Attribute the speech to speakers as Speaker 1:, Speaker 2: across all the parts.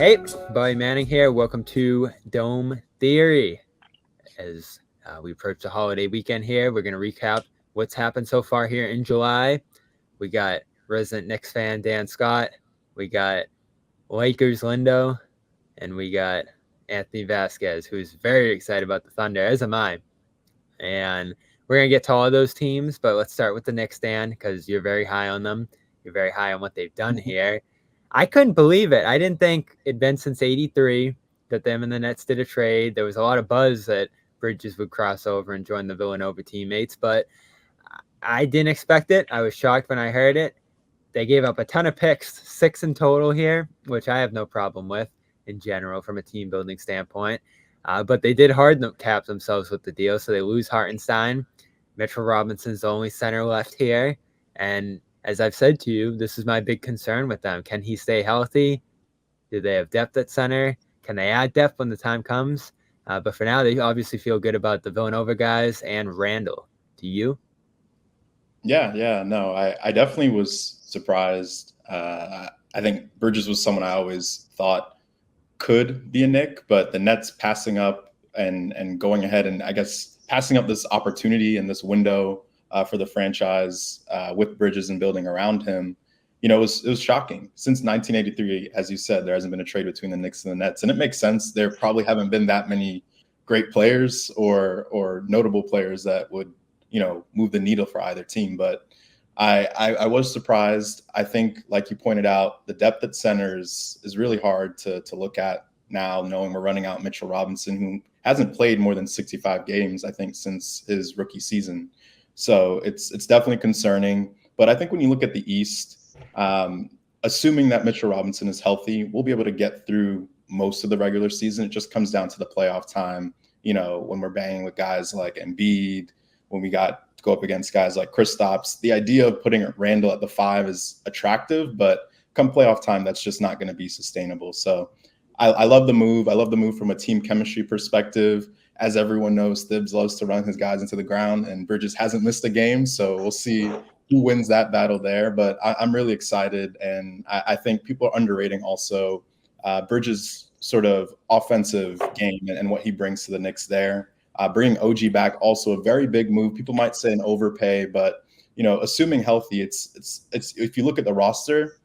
Speaker 1: Hey, Bobby Manning here. Welcome to Dome Theory. As we approach the holiday weekend here, we're going to recap what's happened so far here in July. We got resident Knicks fan Dan Scott. We got Lakers Lindo. And we got Anthony Vasquez, who's very excited about the Thunder, as am I. And we're going to get to all of those teams, but let's start with the Knicks, Dan, because you're very high on them. You're very high on what they've done here. I couldn't believe it. I didn't think it'd been since '83 that them and the Nets did a trade. There was a lot of buzz that Bridges would cross over and join the Villanova teammates, but I didn't expect it. I was shocked when I heard it. They gave up a ton of picks, 6 in total here, which I have no problem with in general from a team building standpoint. But they did hard cap themselves with the deal, so they lose Hartenstein. Mitchell Robinson's the only center left here, and as I've said to you, this is my big concern with them. Can he stay healthy? Do they have depth at center? Can they add depth when the time comes? But for now, they obviously feel good about the Villanova guys and Randall. Do you?
Speaker 2: Yeah, no, I definitely was surprised. I think Bridges was someone I always thought could be a Knick, but the Nets passing up and going ahead and I guess passing up this opportunity and this window for the franchise with Bridges and building around him, it was shocking. Since 1983, as you said, there hasn't been a trade between the Knicks and the Nets, and it makes sense. There probably haven't been that many great players or notable players that would move the needle for either team. But I was surprised. I think, like you pointed out, the depth at centers is really hard to look at now, knowing we're running out Mitchell Robinson, who hasn't played more than 65 games, I think, since his rookie season. So it's definitely concerning. But I think when you look at the East, assuming that Mitchell Robinson is healthy, we'll be able to get through most of the regular season. It just comes down to the playoff time, when we're banging with guys like Embiid, when we got to go up against guys like Kristaps. The idea of putting Randall at the 5 is attractive, but come playoff time, that's just not going to be sustainable. So I love the move. I love the move from a team chemistry perspective. As everyone knows, Thibs loves to run his guys into the ground, and Bridges hasn't missed a game. So we'll see who wins that battle there. But I'm really excited, and I think people are underrating also Bridges' sort of offensive game and what he brings to the Knicks there. Bringing OG back, also a very big move. People might say an overpay, but assuming healthy, it's if you look at the roster,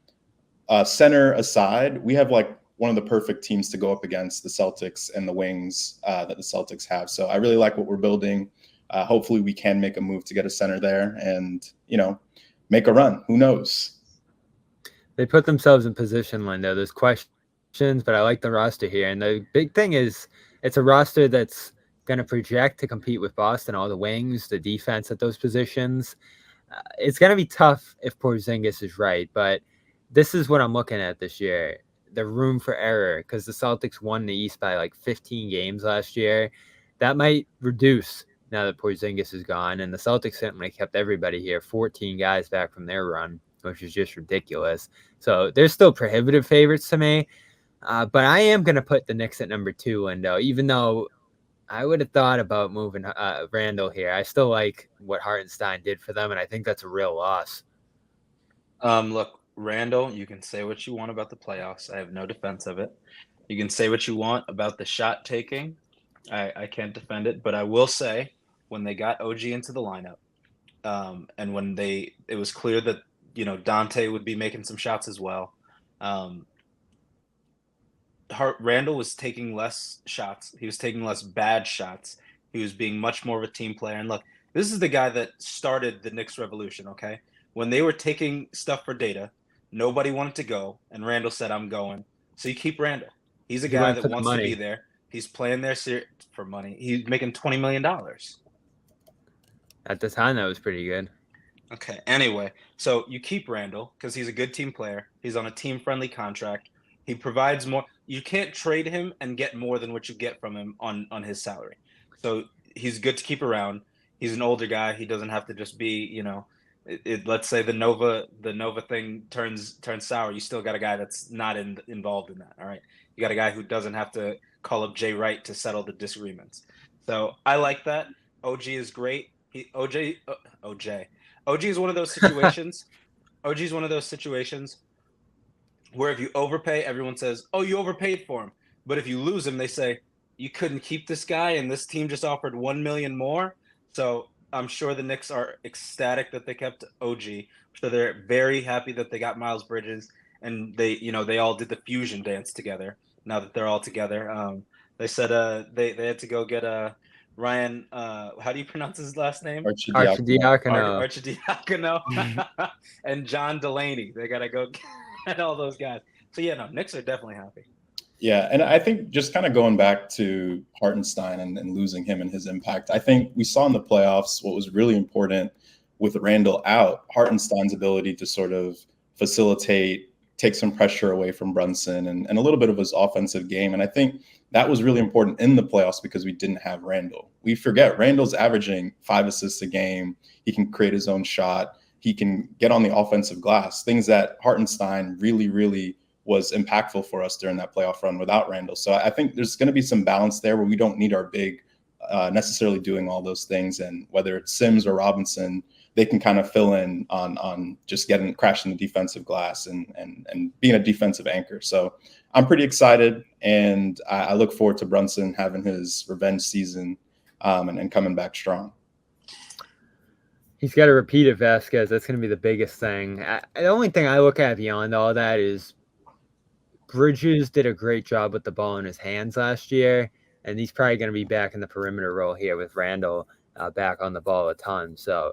Speaker 2: center aside, we have like one of the perfect teams to go up against the Celtics and the wings that the Celtics have. So I really like what we're building. Hopefully we can make a move to get a center there and, make a run. Who knows?
Speaker 1: They put themselves in position, Lindo. There's questions, but I like the roster here. And the big thing is it's a roster that's going to project to compete with Boston, all the wings, the defense at those positions. It's going to be tough if Porzingis is right, but this is what I'm looking at this year. The room for error, because the Celtics won the East by like 15 games last year. That might reduce now that Porzingis is gone, and the Celtics certainly kept everybody here, 14 guys back from their run, which is just ridiculous. So they're still prohibitive favorites to me, but I am going to put the Knicks at number 2, Lindo, even though I would have thought about moving Randall here. I still like what Hartenstein did for them, and I think that's a real loss.
Speaker 3: Look, Randall, you can say what you want about the playoffs. I have no defense of it. You can say what you want about the shot taking. I can't defend it, but I will say when they got OG into the lineup, and when it was clear that Dante would be making some shots as well. Randall was taking less shots. He was taking less bad shots. He was being much more of a team player. And look, this is the guy that started the Knicks revolution. Okay, when they were taking stuff for data, nobody wanted to go, and Randall said, "I'm going." So you keep Randall. He's a guy that wants to be there. He's playing there for money. He's making $20 million.
Speaker 1: At the time, that was pretty good.
Speaker 3: Okay, anyway, so you keep Randall because he's a good team player. He's on a team-friendly contract. He provides more. You can't trade him and get more than what you get from him on his salary. So he's good to keep around. He's an older guy. He doesn't have to just be, let's say the Nova thing turns sour. You still got a guy that's not involved in that. All right, you got a guy who doesn't have to call up Jay Wright to settle the disagreements. So I like that. OG is great. OG is one of those situations. OG is one of those situations where if you overpay, everyone says, "Oh, you overpaid for him." But if you lose him, they say you couldn't keep this guy, and this team just offered $1 million more. So I'm sure the Knicks are ecstatic that they kept OG. So they're very happy that they got Miles Bridges, and they all did the fusion dance together. Now that they're all together, they said they had to go get Ryan. How do you pronounce his last name?
Speaker 2: Archidiakono.
Speaker 1: Archidiakono.
Speaker 3: Archidiakono and John Delaney. They gotta go get all those guys. So yeah, no, Knicks are definitely happy.
Speaker 2: Yeah, and I think just kind of going back to Hartenstein and losing him and his impact, I think we saw in the playoffs what was really important with Randall out, Hartenstein's ability to sort of facilitate, take some pressure away from Brunson and a little bit of his offensive game. And I think that was really important in the playoffs because we didn't have Randall. We forget Randall's averaging 5 assists a game. He can create his own shot. He can get on the offensive glass, things that Hartenstein really, really was impactful for us during that playoff run without Randall. So I think there's going to be some balance there where we don't need our big necessarily doing all those things. And whether it's Sims or Robinson, they can kind of fill in on just crashing the defensive glass and being a defensive anchor. So I'm pretty excited, and I look forward to Brunson having his revenge season and coming back strong.
Speaker 1: He's got to repeat it, Vasquez. That's going to be the biggest thing. The only thing I look at beyond all that is Bridges did a great job with the ball in his hands last year, and he's probably going to be back in the perimeter role here with Randall back on the ball a ton. So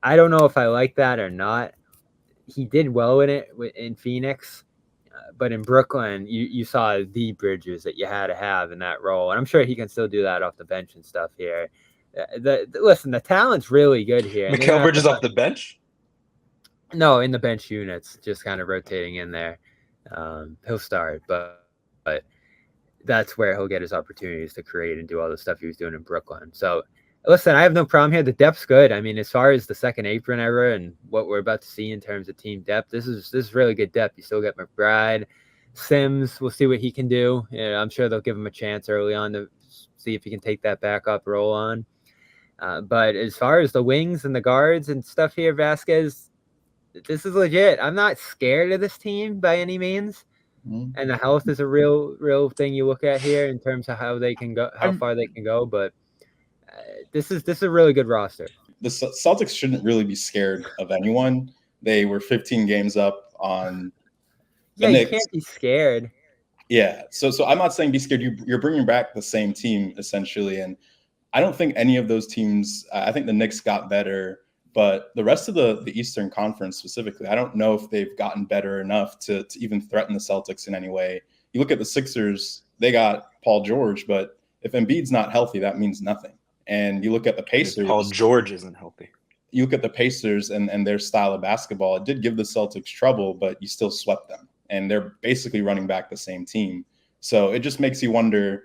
Speaker 1: I don't know if I like that or not. He did well in it in Phoenix, but in Brooklyn, you saw the Bridges that you had to have in that role, and I'm sure he can still do that off the bench and stuff here. Listen, the talent's really good here.
Speaker 3: Mikal Bridges off the bench?
Speaker 1: No, in the bench units, just kind of rotating in there. He'll start, but that's where he'll get his opportunities to create and do all the stuff he was doing in Brooklyn. So, listen, I have no problem here. The depth's good. I mean, as far as the second apron era and what we're about to see in terms of team depth, this is really good depth. You still got McBride, Sims. We'll see what he can do. Yeah, I'm sure they'll give him a chance early on to see if he can take that backup role on. But as far as the wings and the guards and stuff here, Vasquez, this is legit. I'm not scared of this team by any means. Mm-hmm. And the health is a real thing you look at here in terms of how they can go, how far they can go. But this is a really good roster.
Speaker 2: The Celtics shouldn't really be scared of anyone. They were 15 games up on the Knicks.
Speaker 1: You can't be scared.
Speaker 2: Yeah. So I'm not saying be scared. You're bringing back the same team essentially. And I don't think any of those teams, I think the Knicks got better. But the rest of the Eastern Conference specifically, I don't know if they've gotten better enough to even threaten the Celtics in any way. You look at the Sixers, they got Paul George, but if Embiid's not healthy, that means nothing. And you look at the Pacers.
Speaker 3: Paul George isn't healthy.
Speaker 2: You look at the Pacers and their style of basketball. It did give the Celtics trouble, but you still swept them. And they're basically running back the same team. So it just makes you wonder,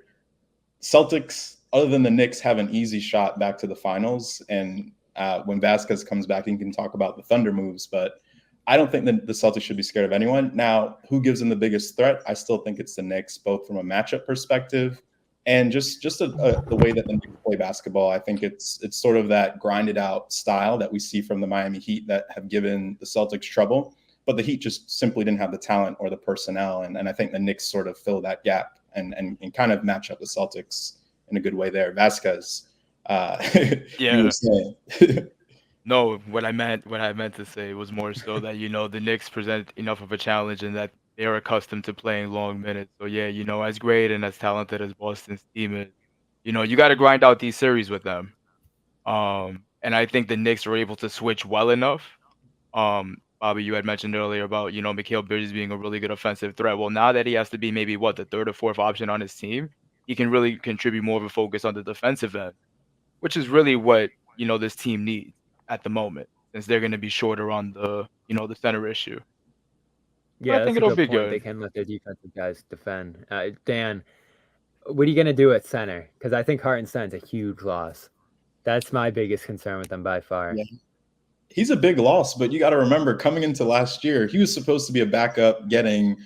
Speaker 2: Celtics, other than the Knicks, have an easy shot back to the finals. And when Vasquez comes back, he can talk about the Thunder moves, but I don't think that the Celtics should be scared of anyone. Now, who gives them the biggest threat? I still think it's the Knicks, both from a matchup perspective and just the way that the Knicks play basketball. I think it's sort of that grinded out style that we see from the Miami Heat that have given the Celtics trouble, but the Heat just simply didn't have the talent or the personnel. And I think the Knicks sort of fill that gap and kind of match up the Celtics in a good way there. Vasquez.
Speaker 4: Yeah. No, what I meant to say was more so that, the Knicks present enough of a challenge and that they're accustomed to playing long minutes. So yeah, as great and as talented as Boston's team is, you got to grind out these series with them. And I think the Knicks were able to switch well enough. Bobby, you had mentioned earlier about, Mikal Bridges being a really good offensive threat. Well, now that he has to be maybe the third or fourth option on his team, he can really contribute more of a focus on the defensive end, which is really what, this team needs at the moment, since they're going to be shorter on the, the center issue.
Speaker 1: Yeah,
Speaker 4: I think it'll be
Speaker 1: good. They can let their defensive guys defend. Dan, what are you going to do at center? Because I think Hartenstein's a huge loss. That's my biggest concern with them by far.
Speaker 2: Yeah. He's a big loss, but you got to remember, coming into last year, he was supposed to be a backup getting,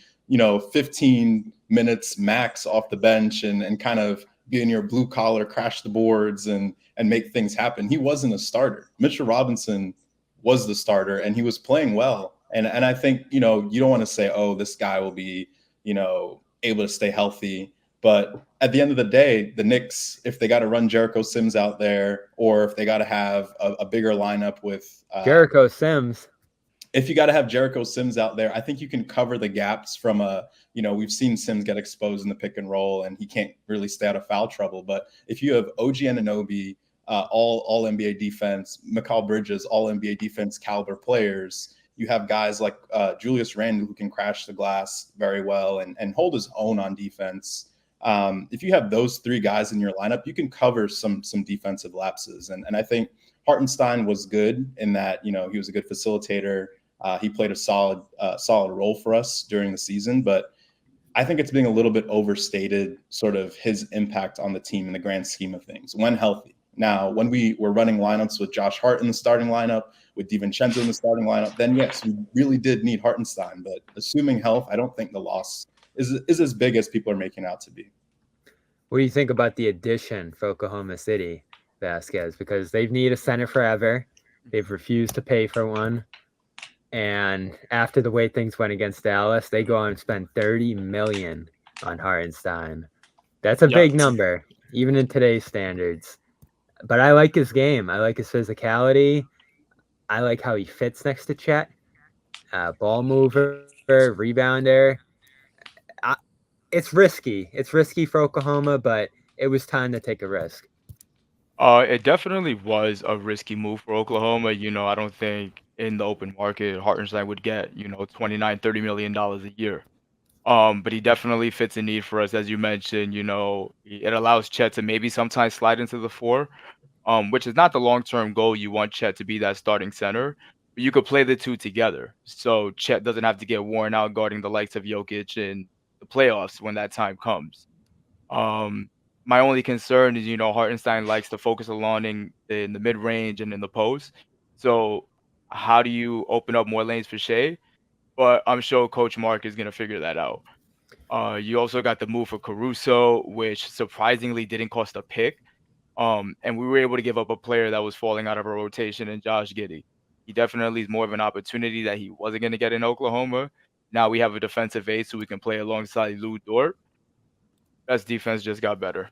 Speaker 2: 15 minutes max off the bench and kind of be in your blue collar, crash the boards and make things happen. He wasn't a starter. Mitchell Robinson was the starter, and he was playing well. And I think, you don't want to say, oh, this guy will be, able to stay healthy. But at the end of the day, the Knicks, if they got to run Jericho Sims out there, or if they got to have a bigger lineup with
Speaker 1: Jericho Sims,
Speaker 2: if you got to have Jericho Sims out there, I think you can cover the gaps from we've seen Sims get exposed in the pick and roll and he can't really stay out of foul trouble. But if you have OG Anunoby, all NBA defense, Mikal Bridges, all NBA defense caliber players, you have guys like Julius Randle who can crash the glass very well and hold his own on defense. If you have those three guys in your lineup, you can cover some defensive lapses. And I think Hartenstein was good in that, he was a good facilitator. He played a solid role for us during the season, but I think it's being a little bit overstated, sort of his impact on the team in the grand scheme of things when healthy. Now, when we were running lineups with Josh Hart in the starting lineup, with DiVincenzo in the starting lineup, then yes, we really did need Hartenstein. But assuming health, I don't think the loss is as big as people are making out to be.
Speaker 1: What do you think about the addition for Oklahoma City, Vasquez? Because they've needed a center forever. They've refused to pay for one. And after the way things went against Dallas, they go on and spend $30 million on Hartenstein. That's a big number, even in today's standards. But I like his game. I like his physicality. I like how he fits next to Chet. Ball mover, rebounder. It's risky. It's risky for Oklahoma, but it was time to take a risk.
Speaker 4: It definitely was a risky move for Oklahoma. I don't think in the open market Hartenstein would get, $29-30 million a year. But he definitely fits a need for us, as you mentioned. It allows Chet to maybe sometimes slide into the 4, which is not the long-term goal. You want Chet to be that starting center, but you could play the two together. So Chet doesn't have to get worn out guarding the likes of Jokic in the playoffs when that time comes. My only concern is, Hartenstein likes to focus along in the mid-range and in the post. So how do you open up more lanes for Shea? But I'm sure Coach Mark is going to figure that out. You also got the move for Caruso, which surprisingly didn't cost a pick. And we were able to give up a player that was falling out of our rotation in Josh Giddey. He definitely is more of an opportunity that he wasn't going to get in Oklahoma. Now we have a defensive ace who we can play alongside Lou Dort. Best defense just got better.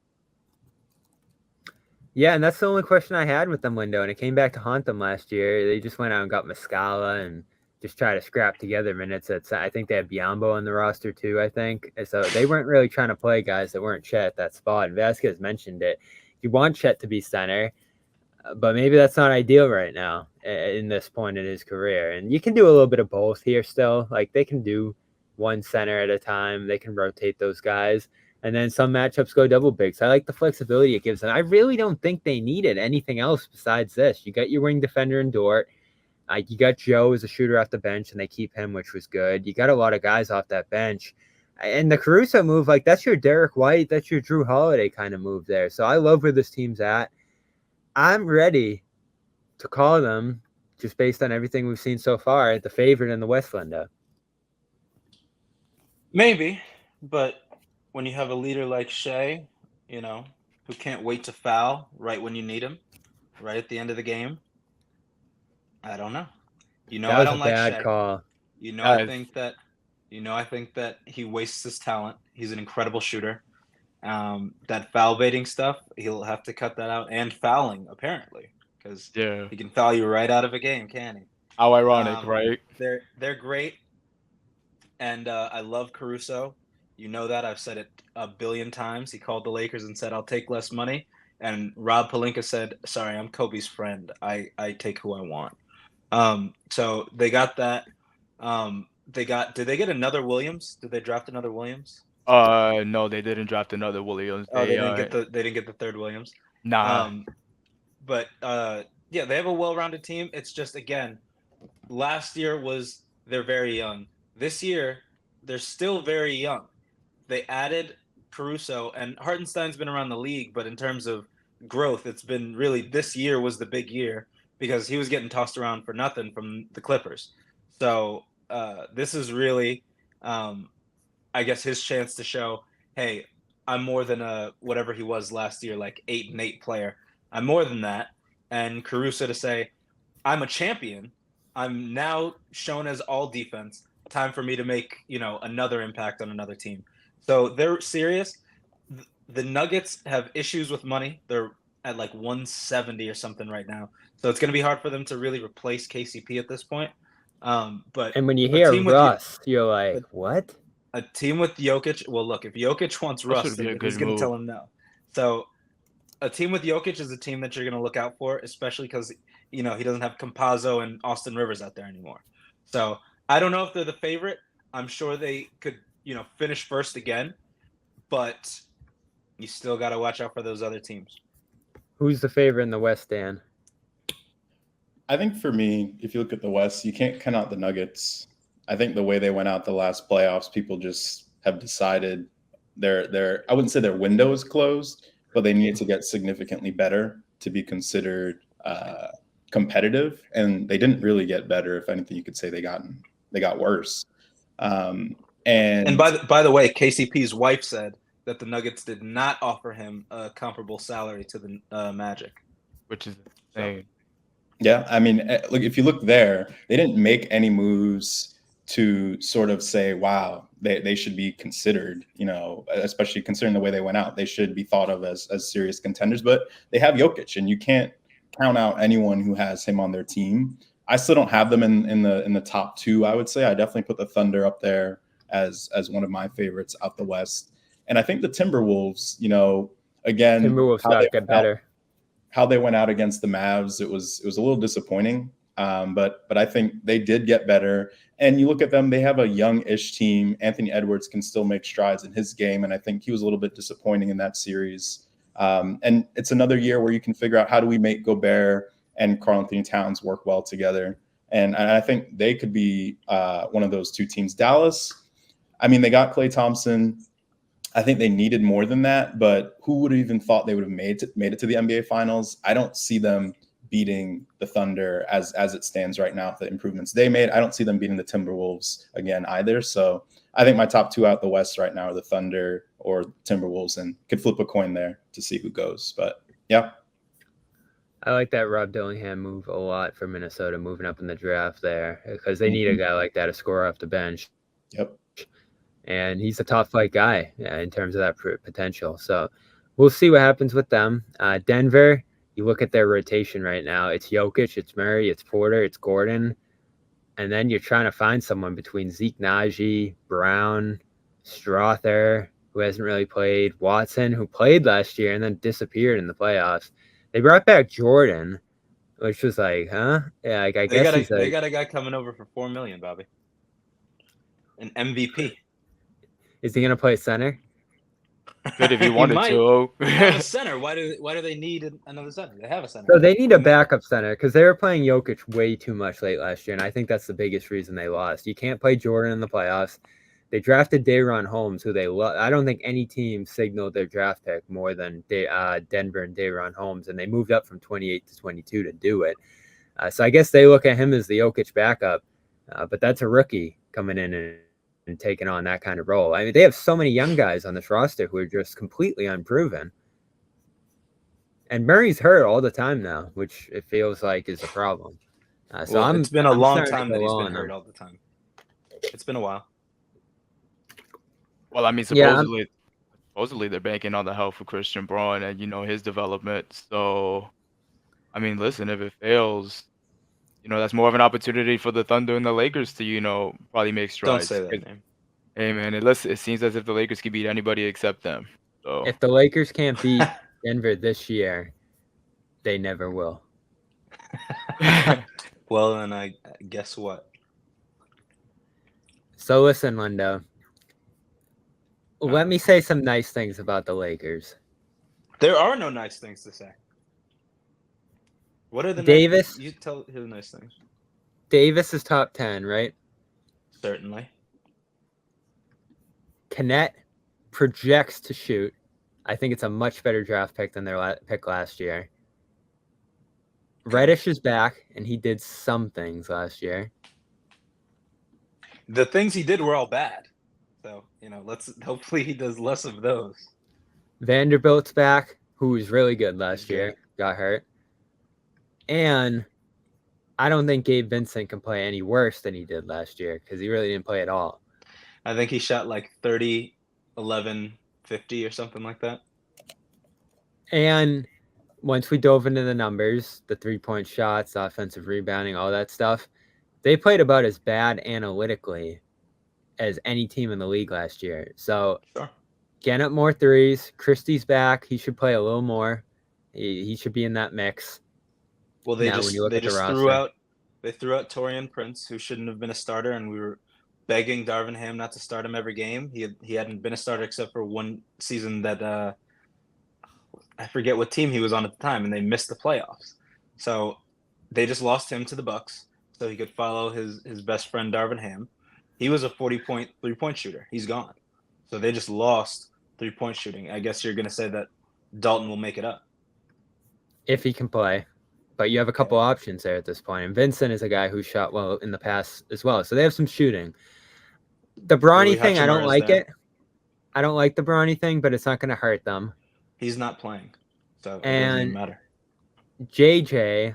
Speaker 1: Yeah, and that's the only question I had with them, Lindo, and it came back to haunt them last year. They just went out and got Muscala and just try to scrap together minutes. I think they had Biyombo on the roster too, I think. And so they weren't really trying to play guys that weren't Chet at that spot. And Vasquez mentioned it. You want Chet to be center, but maybe that's not ideal right now in this point in his career. And you can do a little bit of both here still. Like they can do one center at a time. They can rotate those guys. And then some matchups go double bigs. I like the flexibility it gives them. I really don't think they needed anything else besides this. You got your wing defender in Dort. You got Joe as a shooter off the bench, and they keep him, which was good. You got a lot of guys off that bench. And the Caruso move, like that's your Derek White, that's your Drew Holiday kind of move there. So I love where this team's at. I'm ready to call them, just based on everything we've seen so far, the favorite in the West, Lindo.
Speaker 3: Maybe, but when you have a leader like Shea, who can't wait to foul right when you need him, right at the end of the game, I don't know. I don't like
Speaker 1: bad
Speaker 3: Shea.
Speaker 1: Call.
Speaker 3: I think that he wastes his talent. He's an incredible shooter. That foul baiting stuff, he'll have to cut that out, and fouling apparently, because he can foul you right out of a game, can he?
Speaker 4: How ironic, right?
Speaker 3: They're great, and I love Caruso. You know that. I've said it a billion times. He called the Lakers and said, I'll take less money. And Rob Pelinka said, sorry, I'm Kobe's friend. I take who I want. So they got that. Did they get another Williams? Did they draft another Williams?
Speaker 4: No, they didn't draft another Williams.
Speaker 3: They didn't get the third Williams.
Speaker 4: Nah.
Speaker 3: But they have a well-rounded team. It's just, again, last year they're very young. This year, they're still very young. They added Caruso, and Hartenstein's been around the league, but in terms of growth, it's been really, this year was the big year because he was getting tossed around for nothing from the Clippers. So this is really, I guess, his chance to show, hey, I'm more than whatever he was last year, like 8-8 player. I'm more than that. And Caruso to say, I'm a champion, I'm now shown as all defense. Time for me to make, another impact on another team. So they're serious. The Nuggets have issues with money. They're at like 170 or something right now. So it's going to be hard for them to really replace KCP at this point. But
Speaker 1: And when you
Speaker 3: a
Speaker 1: hear
Speaker 3: team
Speaker 1: Russ, you're like, what?
Speaker 3: A team with Jokic. Well, look, if Jokic wants Russ,
Speaker 4: would be a
Speaker 3: then
Speaker 4: good
Speaker 3: who's going to
Speaker 4: move.
Speaker 3: tell him no? So a team with Jokic is a team that you're going to look out for, especially because, he doesn't have Campazzo and Austin Rivers out there anymore. So I don't know if they're the favorite. I'm sure they could, finish first again, but you still got to watch out for those other teams.
Speaker 1: Who's the favorite in the West, Dan?
Speaker 2: I think for me, if you look at the West, you can't count out the Nuggets. I think the way they went out the last playoffs, people just have decided their I wouldn't say their window is closed, but they need to get significantly better to be considered competitive. And they didn't really get better. If anything, you could say they got worse. And
Speaker 3: by the way, KCP's wife said that the Nuggets did not offer him a comparable salary to the Magic,
Speaker 4: which is insane.
Speaker 2: Yeah, I mean, look, if you look there, they didn't make any moves to sort of say, wow, they should be considered, especially considering the way they went out. They should be thought of as serious contenders, but they have Jokic, and you can't count out anyone who has him on their team. I still don't have them in the top two, I would say. I definitely put the Thunder up there as one of my favorites out the West. And I think the Timberwolves, again,
Speaker 1: Timberwolves got to get better.
Speaker 2: How they went out against the Mavs, it was a little disappointing. But I think they did get better. And you look at them, they have a young-ish team. Anthony Edwards can still make strides in his game, and I think he was a little bit disappointing in that series. And it's another year where you can figure out how do we make Gobert and Karl-Anthony Towns work well together. And I think they could be one of those two teams. Dallas, I mean, they got Klay Thompson. I think they needed more than that, but who would have even thought they would have made it to the NBA Finals? I don't see them beating the Thunder as it stands right now. The improvements they made, I don't see them beating the Timberwolves again either. So I think my top two out the West right now are the Thunder or Timberwolves, and could flip a coin there to see who goes. But yeah.
Speaker 1: I like that Rob Dillingham move a lot for Minnesota, moving up in the draft there, because they need a guy like that to score off the bench.
Speaker 2: Yep.
Speaker 1: And he's a top flight guy in terms of that potential. So we'll see what happens with them. Denver, you look at their rotation right now. It's Jokic, it's Murray, it's Porter, it's Gordon. And then you're trying to find someone between Zeke Naji, Brown, Strother, who hasn't really played, Watson, who played last year and then disappeared in the playoffs. They brought back Jordan, which was like, huh? Yeah, I guess
Speaker 3: they got a guy coming over for $4 million, Bobby. An MVP.
Speaker 1: Is he going to play center?
Speaker 4: Good if he wanted to.
Speaker 3: They have a center. Why do they need another center? They have a center.
Speaker 1: So they need a backup center because they were playing Jokic way too much late last year, and I think that's the biggest reason they lost. You can't play Jordan in the playoffs. They drafted Day'Ron Holmes, who they love. I don't think any team signaled their draft pick more than Denver and Day'Ron Holmes, and they moved up from 28 to 22 to do it. So I guess they look at him as the Jokic backup, but that's a rookie coming in and taking on that kind of role. I mean, they have so many young guys on this roster who are just completely unproven. And Murray's hurt all the time now, which it feels like is a problem.
Speaker 3: It's been a long time that he's been hurt all the time. It's been a while.
Speaker 4: Well, I mean, supposedly they're banking on the help of Christian Braun and, his development. So, I mean, listen, if it fails, that's more of an opportunity for the Thunder and the Lakers to, probably make strides.
Speaker 3: Don't say that name.
Speaker 4: Hey, man, it seems as if the Lakers can beat anybody except them. So.
Speaker 1: If the Lakers can't beat Denver this year, they never will.
Speaker 3: Well, then I guess what?
Speaker 1: So listen, Lindo. Let me say some nice things about the Lakers.
Speaker 3: There are no nice things to say. What are the
Speaker 1: Davis?
Speaker 3: You tell the nice things.
Speaker 1: Davis is top 10, right?
Speaker 3: Certainly.
Speaker 1: Knet projects to shoot. I think it's a much better draft pick than their pick last year. Reddish is back, and he did some things last year.
Speaker 3: The things he did were all bad. So, hopefully he does less of those.
Speaker 1: Vanderbilt's back, who was really good last year, got hurt. And I don't think Gabe Vincent can play any worse than he did last year because he really didn't play at all.
Speaker 3: I think he shot like 30, 11, 50 or something like that.
Speaker 1: And once we dove into the numbers, the 3-point shots, offensive rebounding, all that stuff, they played about as bad analytically as any team in the league last year. So
Speaker 3: Sure.
Speaker 1: getting up more threes. Christie's back. He should play a little more. He should be in that mix.
Speaker 3: Well, they
Speaker 1: Now, when
Speaker 3: just
Speaker 1: you look
Speaker 3: they
Speaker 1: at the
Speaker 3: just
Speaker 1: roster.
Speaker 3: threw out Torian Prince, who shouldn't have been a starter, and we were begging Darvin Ham not to start him every game. He hadn't been a starter except for one season that I forget what team he was on at the time, and they missed the playoffs. So they just lost him to the Bucks, so he could follow his best friend Darvin Ham. He was a 40-point 3-point shooter. He's gone. So they just lost 3-point shooting. I guess you're going to say that Dalton will make it up.
Speaker 1: If he can play. But you have a couple options there at this point. And Vincent is a guy who shot well in the past as well. So they have some shooting. The Bronny thing, I don't like it. I don't like the Bronny thing, but it's not going to hurt them.
Speaker 3: He's not playing. So it
Speaker 1: And
Speaker 3: doesn't even matter.
Speaker 1: JJ,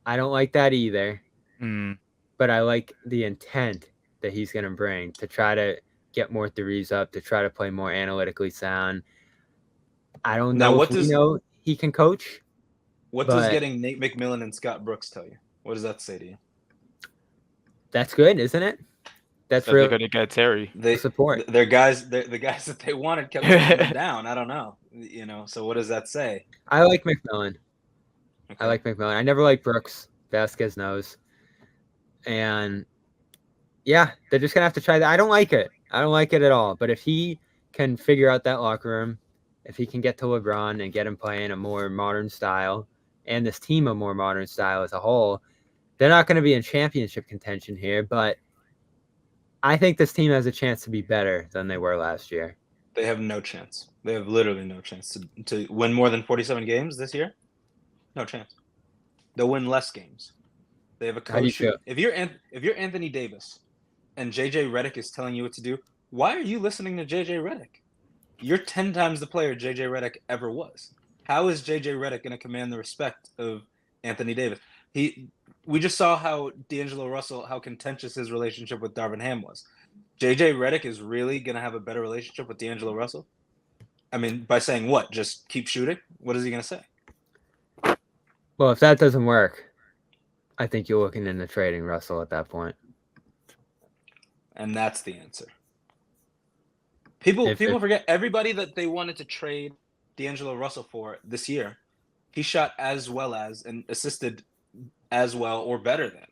Speaker 1: I don't like that either.
Speaker 4: Mm.
Speaker 1: But I like the intent that he's going to bring to try to get more threes up, to try to play more analytically sound. I don't know if we know he can coach.
Speaker 3: What does getting Nate McMillan and Scott Brooks tell you? What does that say to you?
Speaker 1: That's good, isn't it? That's really
Speaker 4: going to get Terry.
Speaker 1: They support.
Speaker 3: They're guys. The guys that they wanted kept them down. I don't know. So what does that say?
Speaker 1: I like McMillan.
Speaker 3: Okay.
Speaker 1: I like McMillan. I never liked Brooks. Vasquez knows. And yeah, they're just gonna have to try that. I don't like it. I don't like it at all. But if he can figure out that locker room, if he can get to LeBron and get him playing a more modern style, and this team a more modern style as a whole, they're not going to be in championship contention here. But I think this team has a chance to be better than they were last year.
Speaker 3: They have no chance. They have literally no chance to win more than 47 games this year. No chance. They'll win less games. They have a coach. If you're Anthony Davis and JJ Redick is telling you what to do, why are you listening to JJ Redick? You're 10 times the player JJ Redick ever was. How is JJ Redick going to command the respect of Anthony Davis? We just saw how D'Angelo Russell, how contentious his relationship with Darvin Ham was. JJ Redick is really going to have a better relationship with D'Angelo Russell? I mean, by saying what? Just keep shooting? What is he going to say?
Speaker 1: Well, if that doesn't work, I think you're looking into trading Russell at that point.
Speaker 3: And that's the answer. People forget everybody that they wanted to trade D'Angelo Russell for this year. He shot as well as and assisted as well or better than.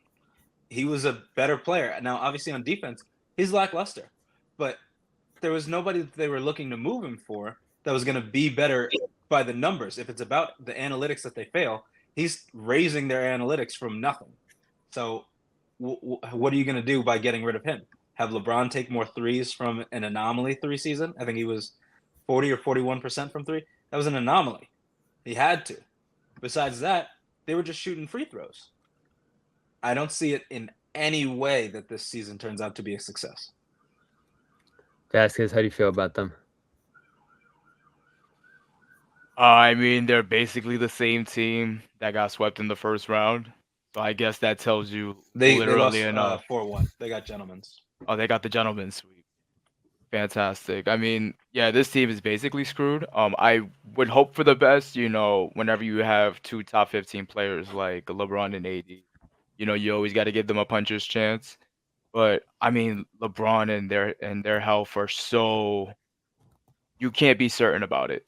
Speaker 3: He was a better player. Now, obviously on defense, he's lackluster. But there was nobody that they were looking to move him for that was going to be better by the numbers. If it's about the analytics that they fail, he's raising their analytics from nothing. So what are you going to do by getting rid of him? Have LeBron take more threes from an anomaly 3 season? I think he was 40 or 41% from 3. That was an anomaly. He had to. Besides that, they were just shooting free throws. I don't see it in any way that this season turns out to be a success.
Speaker 1: Vasquez, how do you feel about them?
Speaker 4: I mean, they're basically the same team that got swept in the first round. So I guess that tells you literally enough.
Speaker 3: 4-1. They got gentlemen's.
Speaker 4: Oh, they got the gentleman's sweep. Fantastic. I mean, yeah, this team is basically screwed. I would hope for the best, whenever you have 2 top 15 players like LeBron and AD. You always got to give them a puncher's chance. But I mean, LeBron and their health are so you can't be certain about it.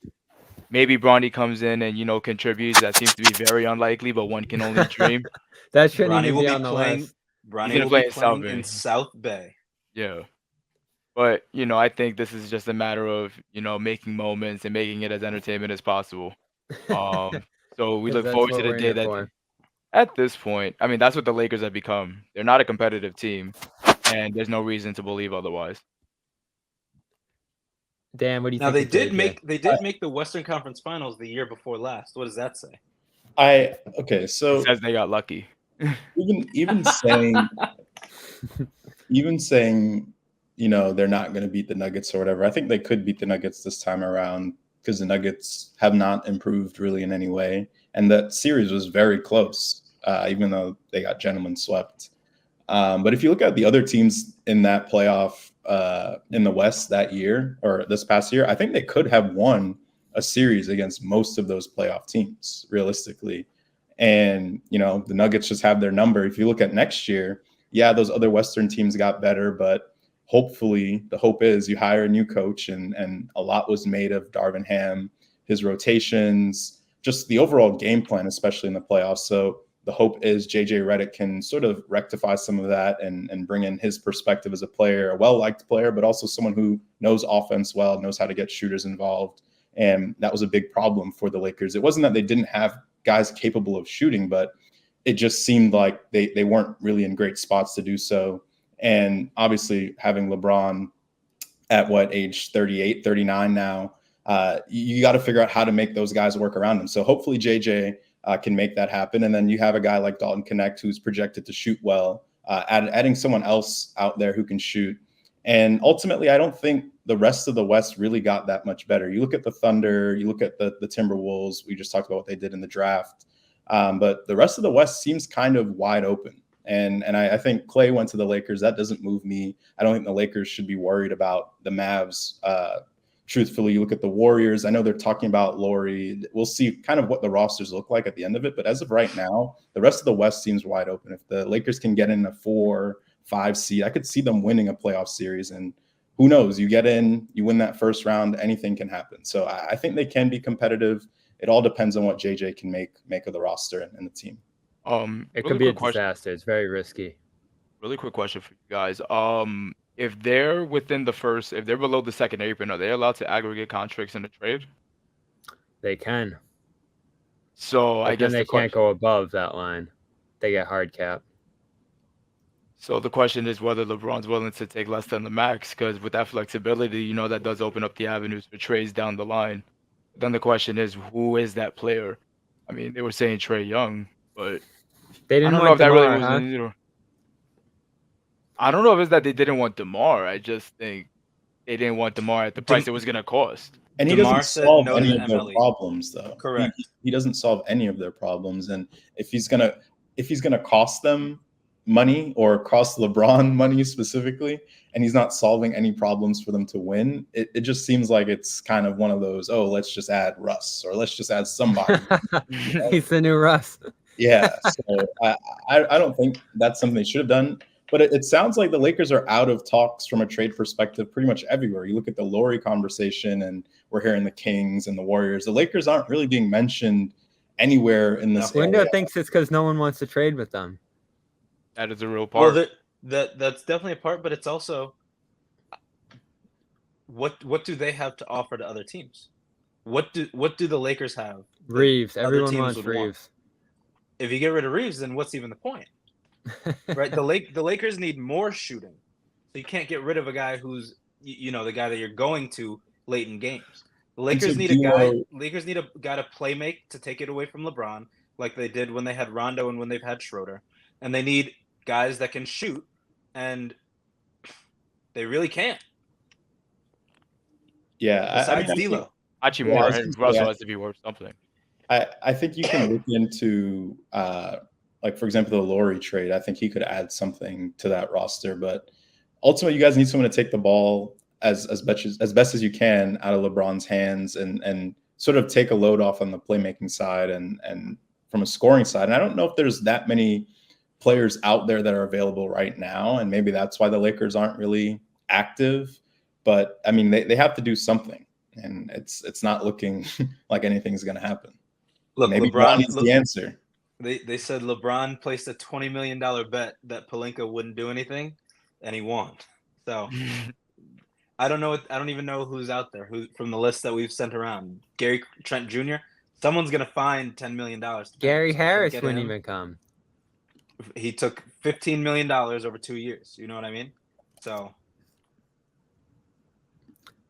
Speaker 4: Maybe Bronny comes in and contributes. That seems to be very unlikely, but one can only dream.
Speaker 1: That shouldn't even be on the list.
Speaker 3: Bronny will be playing in South Bay.
Speaker 4: Yeah. But, I think this is just a matter of, making moments and making it as entertainment as possible. So we look forward to the day that at this point, I mean, that's what the Lakers have become. They're not a competitive team, and there's no reason to believe otherwise.
Speaker 1: Dan, what do you
Speaker 3: think?
Speaker 1: Now,
Speaker 3: they did make the Western Conference Finals the year before last. What does that say?
Speaker 2: So
Speaker 4: it says they got lucky.
Speaker 2: Even saying they're not going to beat the Nuggets or whatever. I think they could beat the Nuggets this time around because the Nuggets have not improved really in any way. And that series was very close. even though they got gentlemen swept. But if you look at the other teams in that playoff in the West that year or this past year, I think they could have won a series against most of those playoff teams, realistically. And, the Nuggets just have their number. If you look at next year, yeah, those other Western teams got better, but hopefully the hope is you hire a new coach, and a lot was made of Darvin Ham, his rotations, just the overall game plan, especially in the playoffs. So the hope is JJ Redick can sort of rectify some of that and bring in his perspective as a player, a well-liked player, but also someone who knows offense well, knows how to get shooters involved. And that was a big problem for the Lakers. It wasn't that they didn't have guys capable of shooting, but it just seemed like they weren't really in great spots to do so. And obviously having LeBron at age 38, 39 now, you got to figure out how to make those guys work around him. So hopefully JJ can make that happen. And then you have a guy like Dalton Knecht who's projected to shoot well, adding someone else out there who can shoot. And ultimately, I don't think the rest of the West really got that much better. You look at the Thunder, you look at the Timberwolves. We just talked about what they did in the draft. But the rest of the West seems kind of wide open. And I think Clay went to the Lakers. That doesn't move me. I don't think the Lakers should be worried about the Mavs. Truthfully, you look at the Warriors. I know they're talking about Laurie. We'll see kind of what the rosters look like at the end of it. But as of right now, the rest of the West seems wide open. If the Lakers can get in a 4-5 seed, I could see them winning a playoff series. And who knows? You get in, you win that first round, anything can happen. So I think they can be competitive. It all depends on what JJ can make of the roster and the team.
Speaker 1: It could be a disaster. It's very risky.
Speaker 4: Really quick question for you guys. If they're if they're below the second apron, are they allowed to aggregate contracts in the trade?
Speaker 1: They can.
Speaker 4: So I guess
Speaker 1: they can't go above that line. They get hard cap.
Speaker 4: So the question is whether LeBron's willing to take less than the max, because with that flexibility, that does open up the avenues for trades down the line. Then the question is, who is that player? I mean, they were saying Trae Young, but
Speaker 1: they didn't
Speaker 4: I don't know if that really was. I don't know if it's that they didn't want DeMar. I just think they didn't want DeMar at the price it was going to cost.
Speaker 2: And he doesn't solve any of their problems, though.
Speaker 3: Correct.
Speaker 2: He doesn't solve any of their problems, and if he's gonna cost them money or cost LeBron money specifically, and he's not solving any problems for them to win, it just seems like it's kind of one of those, let's just add Russ or let's just add somebody.
Speaker 1: He's the new Russ.
Speaker 2: Yeah, so I don't think that's something they should have done. But it sounds like the Lakers are out of talks from a trade perspective pretty much everywhere. You look at the Laurie conversation, and we're hearing the Kings and the Warriors. The Lakers aren't really being mentioned anywhere in this area.
Speaker 1: Lindo thinks it's because no one wants to trade with them.
Speaker 4: That is a real part.
Speaker 3: Well, that's definitely a part, but it's also what do they have to offer to other teams? What do the Lakers have?
Speaker 1: Reeves. Everyone wants Reeves.
Speaker 3: If you get rid of Reeves, then what's even the point? Right? The Lakers need more shooting. So you can't get rid of a guy who's the guy that you're going to late in games. The Lakers need a guy to play make, to take it away from LeBron, like they did when they had Rondo and when they've had Schroeder. And they need guys that can shoot, and they really can't.
Speaker 2: Yeah,
Speaker 3: besides D'Lo.
Speaker 4: Actually, Russell has to be worth something.
Speaker 2: I think you can look into like, for example, the Laurie trade. I think he could add something to that roster, but ultimately you guys need someone to take the ball as best as you can out of LeBron's hands and sort of take a load off on the playmaking side and from a scoring side. And I don't know if there's that many players out there that are available right now, and maybe that's why the Lakers aren't really active. But I mean, they have to do something, and it's not looking like anything's going to happen.
Speaker 3: Look,
Speaker 2: maybe LeBron is the answer.
Speaker 3: They said LeBron placed a $20 million bet that Pelinka wouldn't do anything, and he won. So I don't even know who's out there who from the list that we've sent around. Gary Trent Jr. Someone's gonna find $10 million.
Speaker 1: Gary Harris wouldn't even come.
Speaker 3: He took $15 million over 2 years. You know what I mean? So.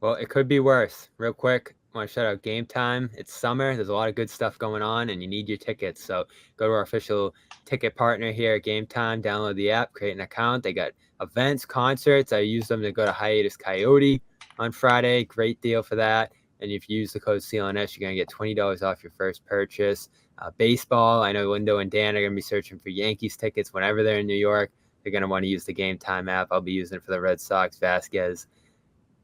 Speaker 1: Well, it could be worse. Real quick, I want to shout out Game Time. It's summer. There's a lot of good stuff going on, and you need your tickets. So go to our official ticket partner here at Game Time. Download the app, create an account. They got events, concerts. I use them to go to Hiatus Coyote on Friday. Great deal for that. And if you use the code CLNS, you're going to get $20 off your first purchase. Baseball, I know Lindo and Dan are going to be searching for Yankees tickets whenever they're in New York. They're going to want to use the Game Time app. I'll be using it for the Red Sox, Vasquez.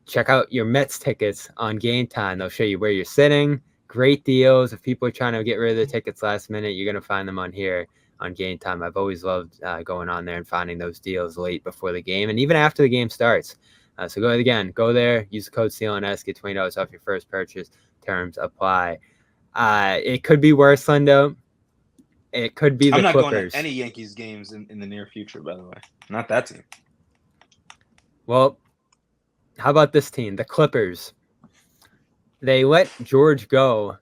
Speaker 1: Check out your Mets tickets on Game Time. They'll show you where you're sitting. Great deals. If people are trying to get rid of their tickets last minute, you're going to find them on here on Game Time. I've always loved going on there and finding those deals late before the game and even after the game starts. So go there, use the code CLNS, get $20 off your first purchase. Terms apply. It could be worse, Lindo. It could be the Clippers.
Speaker 3: I'm not going to any Yankees games in the near future, by the way. Not that team.
Speaker 1: Well, how about this team, the Clippers? They let George go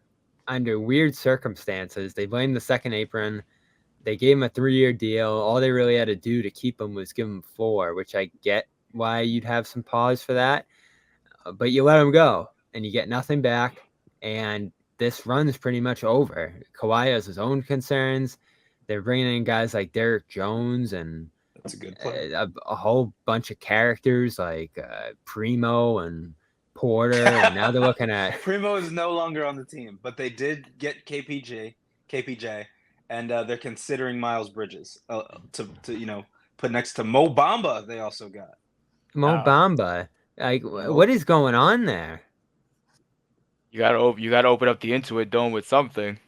Speaker 1: under weird circumstances. They blamed the second apron. They gave him a 3-year deal. All they really had to do to keep him was give him 4, which I get why you'd have some pause for that. But you let him go, and you get nothing back. And this run is pretty much over. Kawhi has his own concerns. They're bringing in guys like Derek Jones and
Speaker 3: that's a good play.
Speaker 1: A whole bunch of characters like Primo and Porter. And now they're looking at
Speaker 3: Primo is no longer on the team, but they did get KPJ, and they're considering Miles Bridges to put next to Mo Bamba. They also got
Speaker 1: Mo Bamba. Like, what is going on there?
Speaker 4: You gotta open up the Intuit Dome with something.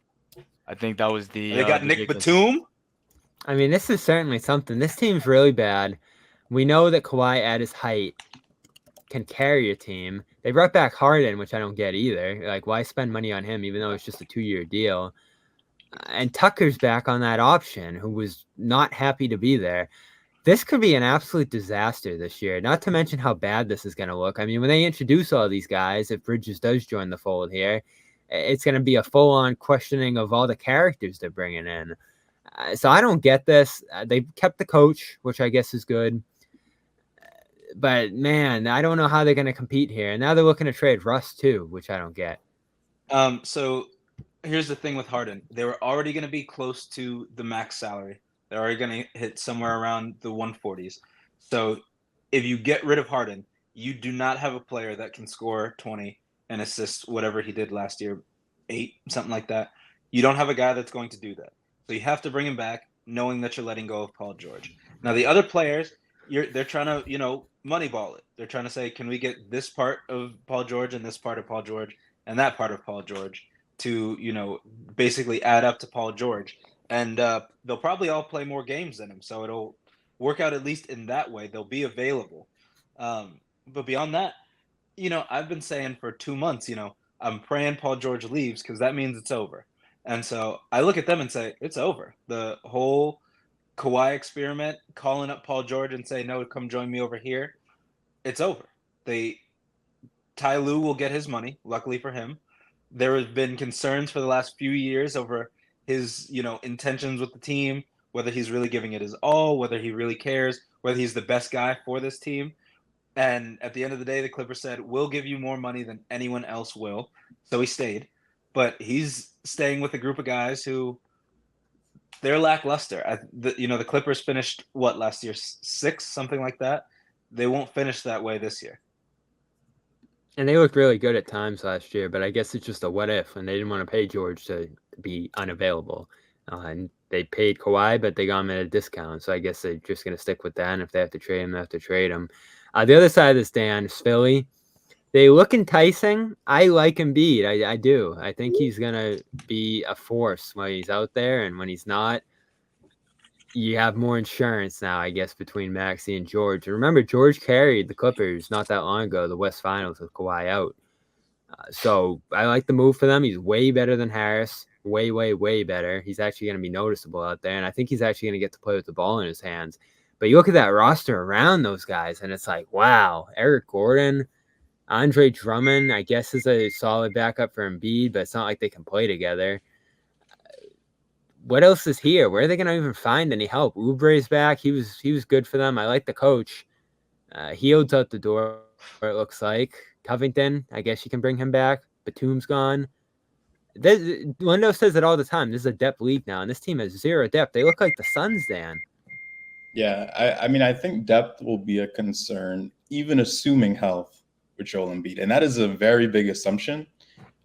Speaker 4: I think that was the.
Speaker 3: They got Nick Batum.
Speaker 1: I mean, this is certainly something. This team's really bad. We know that Kawhi at his height can carry a team. They brought back Harden, which I don't get either. Like, why spend money on him even though it's just a 2-year deal? And Tucker's back on that option, who was not happy to be there. This could be an absolute disaster this year, not to mention how bad this is going to look. I mean, when they introduce all these guys, if Bridges does join the fold here, it's going to be a full-on questioning of all the characters they're bringing in. So I don't get this. They kept the coach, which I guess is good. But, man, I don't know how they're going to compete here. And now they're looking to trade Russ, too, which I don't get.
Speaker 3: So here's the thing with Harden. They were already going to be close to the max salary. They're already going to hit somewhere around the 140s. So if you get rid of Harden, you do not have a player that can score 20 and assist whatever he did last year, 8, something like that. You don't have a guy that's going to do that. So you have to bring him back, knowing that you're letting go of Paul George. Now the other players, they're trying to, moneyball it. They're trying to say, can we get this part of Paul George and this part of Paul George and that part of Paul George to, basically add up to Paul George. And they'll probably all play more games than him. So it'll work out at least in that way. They'll be available. But beyond that, I've been saying for 2 months, I'm praying Paul George leaves because that means it's over. And so I look at them and say, it's over. The whole Kawhi experiment, calling up Paul George and say, no, come join me over here, it's over. Ty Lue will get his money, luckily for him. There have been concerns for the last few years over his, intentions with the team, whether he's really giving it his all, whether he really cares, whether he's the best guy for this team. And at the end of the day, the Clippers said, we'll give you more money than anyone else will. So he stayed. But he's staying with a group of guys who they're lackluster. The Clippers finished, last year? 6th, something like that. They won't finish that way this year.
Speaker 1: And they looked really good at times last year, but I guess it's just a what if, and they didn't want to pay George to be unavailable. And they paid Kawhi, but they got him at a discount. So I guess they're just going to stick with that. And if they have to trade him, they have to trade him. The other side of this, Dan, is Philly. They look enticing. I like Embiid. I do. I think he's going to be a force when he's out there. And when he's not, you have more insurance now, I guess, between Maxey and George. Remember, George carried the Clippers not that long ago, the West Finals with Kawhi out. So I like the move for them. He's way better than Harris. Way, way, way better. He's actually going to be noticeable out there. And I think he's actually going to get to play with the ball in his hands. But you look at that roster around those guys, and it's like, wow, Eric Gordon, Andre Drummond, I guess, is a solid backup for Embiid, but it's not like they can play together. What else is here? Where are they going to even find any help? Oubre's back. He was good for them. I like the coach. Hield's out the door, it looks like. Covington, I guess you can bring him back. Batum's gone. Lindo says it all the time. This is a depth league now, and this team has 0 depth. They look like the Suns, Dan.
Speaker 2: Yeah, I mean, I think depth will be a concern, even assuming health with Joel Embiid. And that is a very big assumption.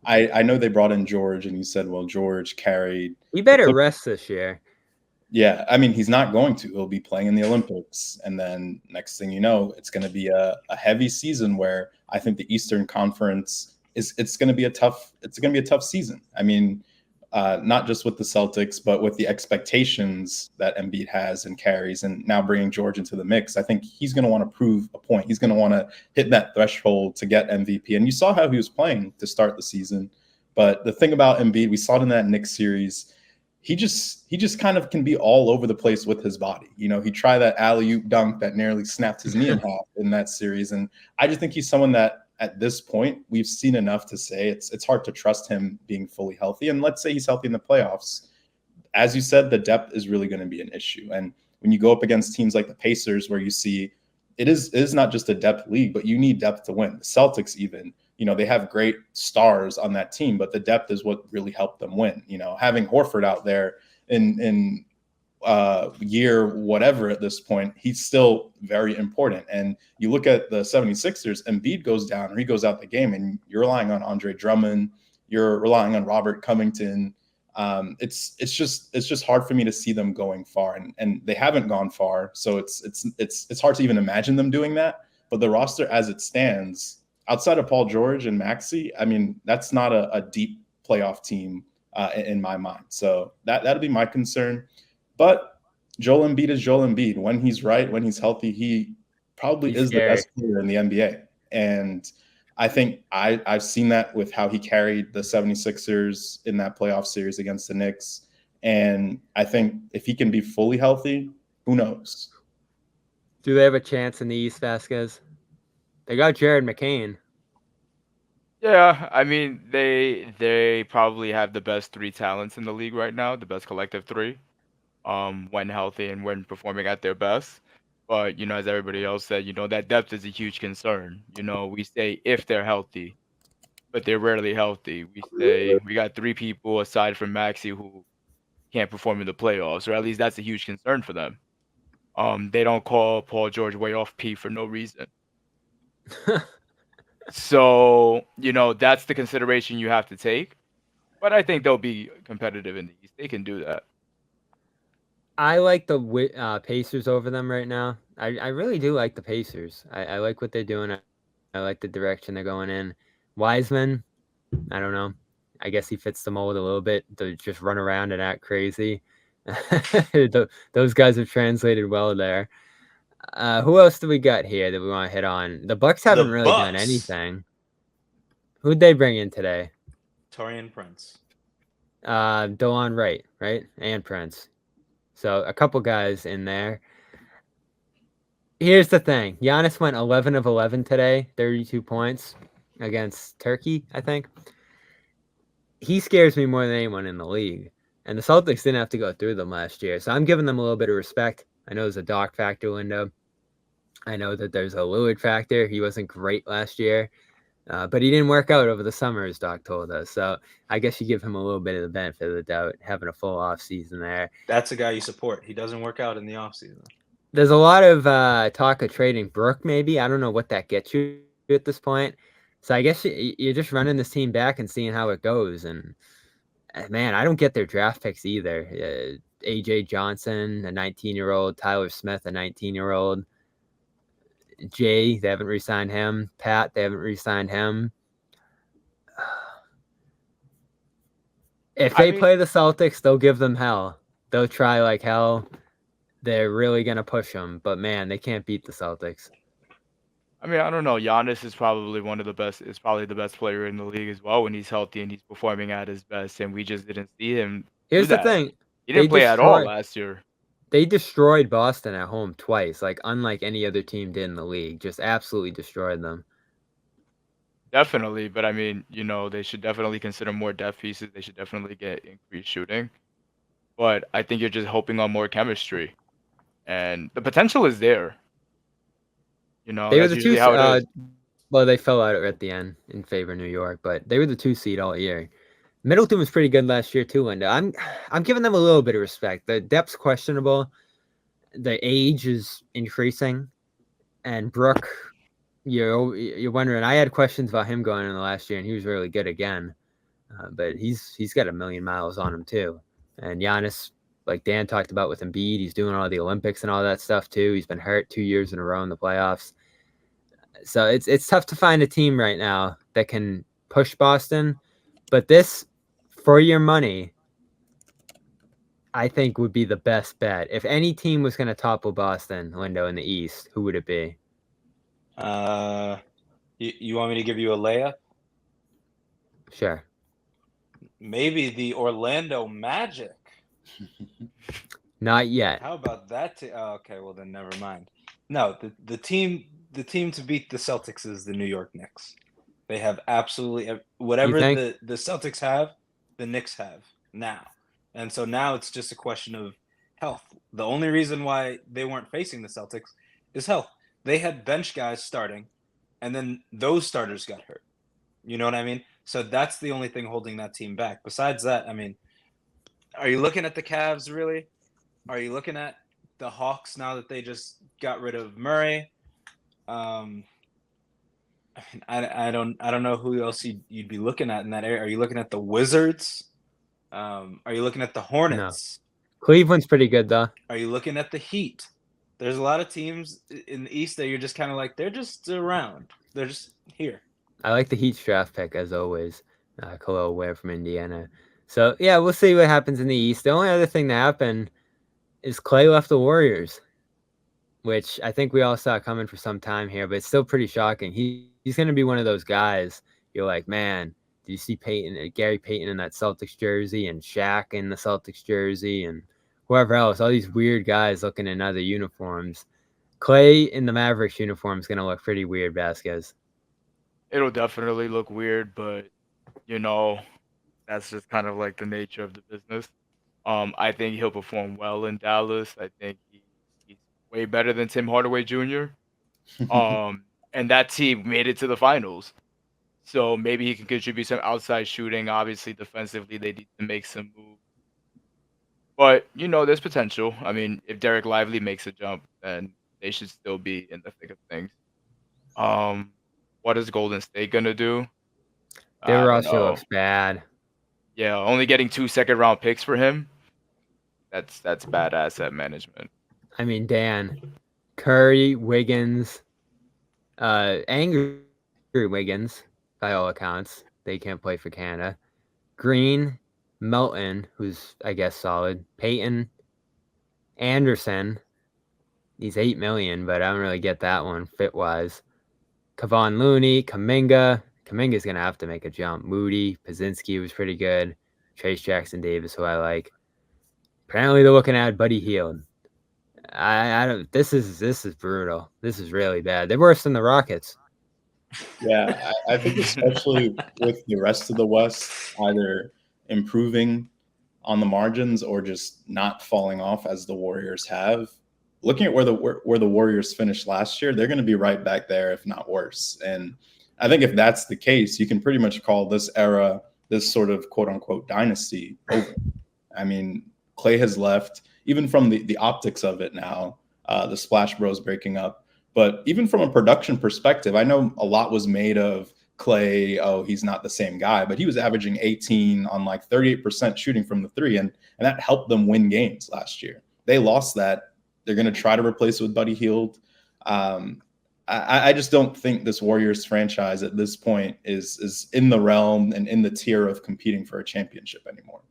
Speaker 2: I know they brought in George, and you said, well, George carried.
Speaker 1: He better rest this year.
Speaker 2: Yeah, I mean, he's not going to. He'll be playing in the Olympics, and then next thing you know, it's going to be a heavy season where I think the Eastern Conference it's going to be a tough season. I mean, not just with the Celtics, but with the expectations that Embiid has and carries, and now bringing George into the mix, I think he's going to want to prove a point. He's going to want to hit that threshold to get MVP. And you saw how he was playing to start the season. But the thing about Embiid, we saw it in that Knicks series. He just kind of can be all over the place with his body. You know, he tried that alley-oop dunk that nearly snapped his knee in half in that series. And I just think he's someone that at this point we've seen enough to say it's hard to trust him being fully healthy. And let's say he's healthy in the playoffs. As you said, the depth is really going to be an issue. And when you go up against teams like the Pacers, where you see it is not just a depth league, but you need depth to win. The Celtics even, you know, they have great stars on that team, but the depth is what really helped them win. You know, having Horford out there in year whatever at this point, he's still very important. And you look at the 76ers, Embiid goes down or he goes out the game, and you're relying on Andre Drummond, you're relying on Robert Covington. It's just hard for me to see them going far, and they haven't gone far. So it's hard to even imagine them doing that. But the roster as it stands, outside of Paul George and Maxey, I mean, that's not a deep playoff team in my mind. So that'd be my concern. But Joel Embiid is Joel Embiid. When he's right, when he's healthy, he probably is the best player in the NBA. And I think I've seen that with how he carried the 76ers in that playoff series against the Knicks. And I think if he can be fully healthy, who knows?
Speaker 1: Do they have a chance in the East, Vasquez? They got Jared McCain.
Speaker 4: Yeah, I mean, they probably have the best three talents in the league right now, the best collective three, when healthy and when performing at their best. But, you know, as everybody else said, you know, that depth is a huge concern. You know, we say if they're healthy, but they're rarely healthy. We say we got three people aside from Maxey who can't perform in the playoffs, or at least that's a huge concern for them. They don't call Paul George way off P for no reason. So, you know, that's the consideration you have to take. But I think they'll be competitive in the East. They can do that.
Speaker 1: I like the Pacers over them right now. I really do like the Pacers. I like what they're doing. I like the direction they're going in. Wiseman, I don't know. I guess he fits the mold a little bit to just run around and act crazy. Those guys have translated well there. Who else do we got here that we want to hit on? The Bucks haven't really done anything. Who'd they bring in today?
Speaker 3: Taurean Prince.
Speaker 1: DeLon Wright, right? And Prince. So a couple guys in there. Here's the thing. Giannis went 11 of 11 today, 32 points against Turkey, I think. He scares me more than anyone in the league. And the Celtics didn't have to go through them last year. So I'm giving them a little bit of respect. I know there's a Doc factor, Lindo. I know that there's a Lillard factor. He wasn't great last year. But he didn't work out over the summer, as Doc told us. So I guess you give him a little bit of the benefit of the doubt, having a full offseason there.
Speaker 3: That's a guy you support. He doesn't work out in the offseason.
Speaker 1: There's a lot of talk of trading Brooke, maybe. I don't know what that gets you at this point. So I guess you're just running this team back and seeing how it goes. And, man, I don't get their draft picks either. A.J. Johnson, a 19-year-old. Tyler Smith, a 19-year-old. Jay, they haven't re-signed him. Pat, they haven't re-signed him. If they play the Celtics, they'll give them hell. They'll try like hell. They're really going to push them. But, man, they can't beat the Celtics.
Speaker 4: I mean, I don't know. Giannis is probably the best player in the league as well when he's healthy and he's performing at his best. And we just didn't see him.
Speaker 1: Here's the thing.
Speaker 4: He didn't play at all last year.
Speaker 1: They destroyed Boston at home twice, like unlike any other team did in the league. Just absolutely destroyed them.
Speaker 4: Definitely, but I mean, you know, they should definitely consider more depth pieces. They should definitely get increased shooting. But I think you're just hoping on more chemistry. And the potential is there. You know,
Speaker 1: they were the two.
Speaker 4: Well,
Speaker 1: they fell out at the end in favor of New York, but they were the 2 seed all year. Middleton was pretty good last year too, Linda. I'm giving them a little bit of respect. The depth's questionable. The age is increasing. And Brooke, you're wondering. I had questions about him going in the last year, and he was really good again. but he's got a million miles on him too. And Giannis, like Dan talked about with Embiid, he's doing all the Olympics and all that stuff too. He's been hurt 2 years in a row in the playoffs. So it's tough to find a team right now that can push Boston. But this, for your money, I think would be the best bet. If any team was going to topple Boston, Lindo, in the East, who would it be?
Speaker 3: You want me to give you a layup?
Speaker 1: Sure.
Speaker 3: Maybe the Orlando Magic.
Speaker 1: Not yet.
Speaker 3: How about that? Okay, well then never mind. No, the team to beat the Celtics is the New York Knicks. They have absolutely whatever the Celtics have, the Knicks have now. And so now it's just a question of health. The only reason why they weren't facing the Celtics is health. They had bench guys starting, and then those starters got hurt. You know what I mean? So that's the only thing holding that team back. Besides that, I mean, are you looking at the Cavs really? Are you looking at the Hawks now that they just got rid of Murray? I don't know who else you'd be looking at in that area. Are you looking at the Wizards? Are you looking at the Hornets?
Speaker 1: No. Cleveland's pretty good though.
Speaker 3: Are you looking at the Heat? There's a lot of teams in the East that you're just kind of like, they're just around. They're just here.
Speaker 1: I like the Heat's draft pick as always. Khalil Ware from Indiana. So yeah, we'll see what happens in the East. The only other thing that happened is Clay left the Warriors, which I think we all saw coming for some time here, but it's still pretty shocking. He's going to be one of those guys. You're like, man, did you see Gary Payton in that Celtics jersey, and Shaq in the Celtics jersey, and whoever else? All these weird guys looking in other uniforms. Clay in the Mavericks uniform is going to look pretty weird, Vasquez.
Speaker 4: It'll definitely look weird, but that's just kind of like the nature of the business. I think he'll perform well in Dallas. I think he's way better than Tim Hardaway Jr. And that team made it to the finals. So maybe he can contribute some outside shooting. Obviously, defensively, they need to make some moves. But, there's potential. I mean, if Derek Lively makes a jump, then they should still be in the thick of things. What is Golden State going to do?
Speaker 1: Their roster looks bad.
Speaker 4: Yeah, only getting 2 second-round picks for him. That's bad asset management.
Speaker 1: I mean, Dan, Curry, Wiggins, angry Wiggins, by all accounts. They can't play for Canada. Green, Melton, who's, I guess, solid. Peyton, Anderson. He's $8 million, but I don't really get that one fit-wise. Kevon Looney, Kuminga. Kuminga's going to have to make a jump. Moody, Pazinski was pretty good. Trace Jackson Davis, who I like. Apparently they're looking at Buddy Hield. I don't. This is brutal. This is really bad. They're worse than the Rockets.
Speaker 2: Yeah, I think especially with the rest of the West either improving on the margins or just not falling off as the Warriors have. Looking at where the Warriors finished last year, they're going to be right back there, if not worse. And I think if that's the case, you can pretty much call this era, this sort of quote unquote dynasty, over. I mean, Clay has left, even from the optics of it now, the Splash Bros breaking up. But even from a production perspective, I know a lot was made of Clay. Oh, he's not the same guy, but he was averaging 18 on like 38% shooting from the three. And that helped them win games last year. They lost that. They're going to try to replace it with Buddy Hield. I just don't think this Warriors franchise at this point is in the realm and in the tier of competing for a championship anymore.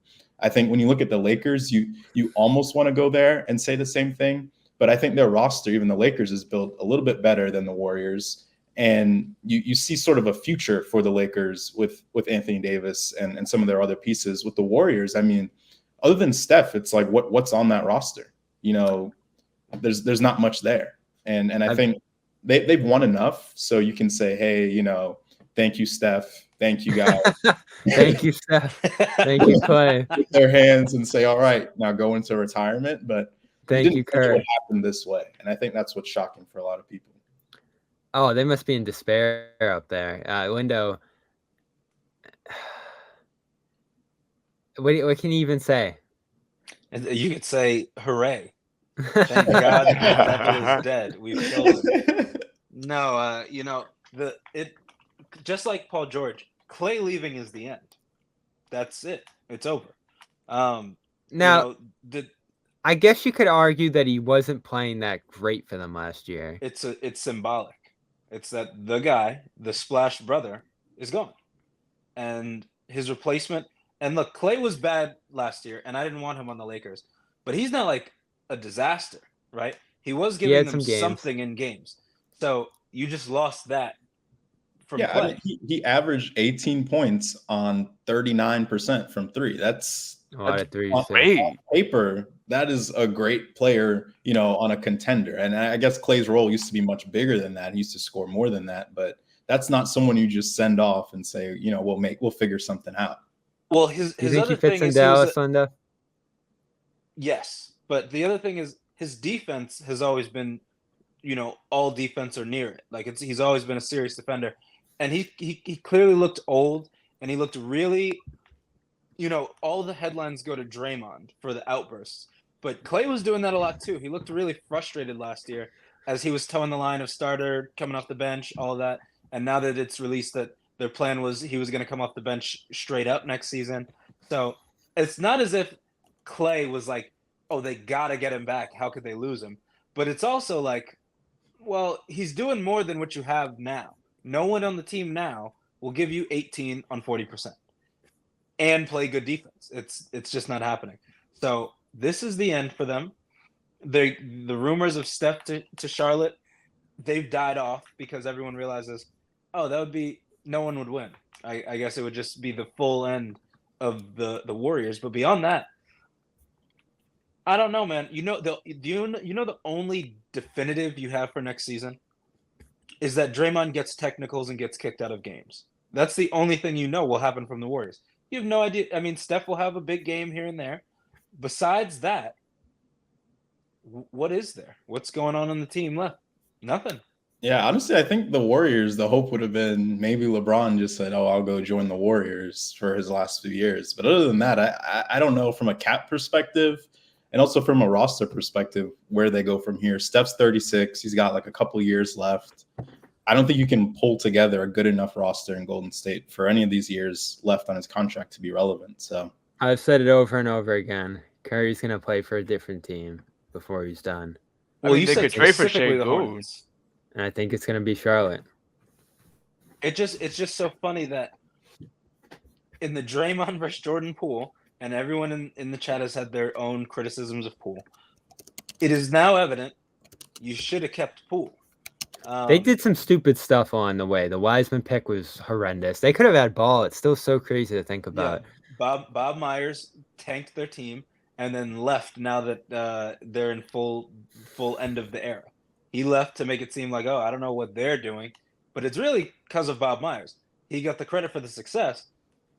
Speaker 2: I think when you look at the Lakers, you almost want to go there and say the same thing. But I think their roster, even the Lakers, is built a little bit better than the Warriors. And you see sort of a future for the Lakers with Anthony Davis and some of their other pieces. With the Warriors, I mean, other than Steph, it's like what's on that roster? There's not much there. And I think they've won enough. So you can say, hey, thank you, Steph. Thank you, guys.
Speaker 1: Thank you, Steph. Thank you, Clay.
Speaker 2: Put their hands and say, all right, now go into retirement. But
Speaker 1: thank you, Curry.
Speaker 2: It happened this way. And I think that's what's shocking for a lot of people.
Speaker 1: Oh, they must be in despair up there. Lindo, what can you even say?
Speaker 3: You could say, hooray. Thank God that is dead. We've killed him. No, just like Paul George, Clay leaving is the end. that's it. It's over.
Speaker 1: Now, I guess you could argue that he wasn't playing that great for them last year.
Speaker 3: It's symbolic. It's that the guy, the Splash brother, is gone, and his replacement. And look, Clay was bad last year, and I didn't want him on the Lakers, but he's not like a disaster, right? He was giving them something in games. So you just lost that from Clay.
Speaker 2: I mean, he averaged 18 points on 39% from three. That's
Speaker 1: a lot of threes.
Speaker 2: On paper, that is a great player, on a contender. And I guess Clay's role used to be much bigger than that. He used to score more than that, but that's not someone you just send off and say, we'll figure something out.
Speaker 3: Well, his
Speaker 1: you think
Speaker 3: other
Speaker 1: he fits
Speaker 3: thing
Speaker 1: in Dallas, Lindo?
Speaker 3: Yes, but the other thing is his defense has always been, all defense or near it. Like he's always been a serious defender, and he clearly looked old, and he looked really, all the headlines go to Draymond for the outbursts, but Clay was doing that a lot too. He looked really frustrated last year as he was towing the line of starter, coming off the bench, all of that, and now that it's released that their plan was he was going to come off the bench straight up next season. So it's not as if Clay was like, oh, they got to get him back. How could they lose him? But it's also like, well, he's doing more than what you have now. No one on the team now will give you 18 on 40% and play good defense. It's just not happening. So this is the end for them. The rumors of Steph to Charlotte, they've died off because everyone realizes, oh, that would be – no one would win. I guess it would just be the full end of the Warriors. But beyond that, I don't know, man. The only definitive you have for next season is that Draymond gets technicals and gets kicked out of games. That's the only thing will happen from the Warriors. You have no idea. I mean, Steph will have a big game here and there. Besides that, what is there? What's going on the team left? Nothing.
Speaker 2: Yeah, honestly, I think the Warriors, the hope would have been maybe LeBron just said, oh, I'll go join the Warriors for his last few years. But other than that, I don't know from a cap perspective and also from a roster perspective where they go from here. Steph's 36. He's got like a couple years left. I don't think you can pull together a good enough roster in Golden State for any of these years left on his contract to be relevant. So
Speaker 1: I've said it over and over again. Curry's going to play for a different team before he's done.
Speaker 3: Well, you could trade for Shea Gilgeous.
Speaker 1: And I think it's going to be Charlotte.
Speaker 3: It's just so funny that in the Draymond versus Jordan pool, and everyone in the chat has had their own criticisms of Poole, it is now evident you should have kept Poole.
Speaker 1: They did some stupid stuff on the way. The Wiseman pick was horrendous. They could have had Ball. It's still so crazy to think about.
Speaker 3: Yeah. Bob Myers tanked their team and then left now that they're in full end of the era. He left to make it seem like, oh, I don't know what they're doing. But it's really because of Bob Myers. He got the credit for the success.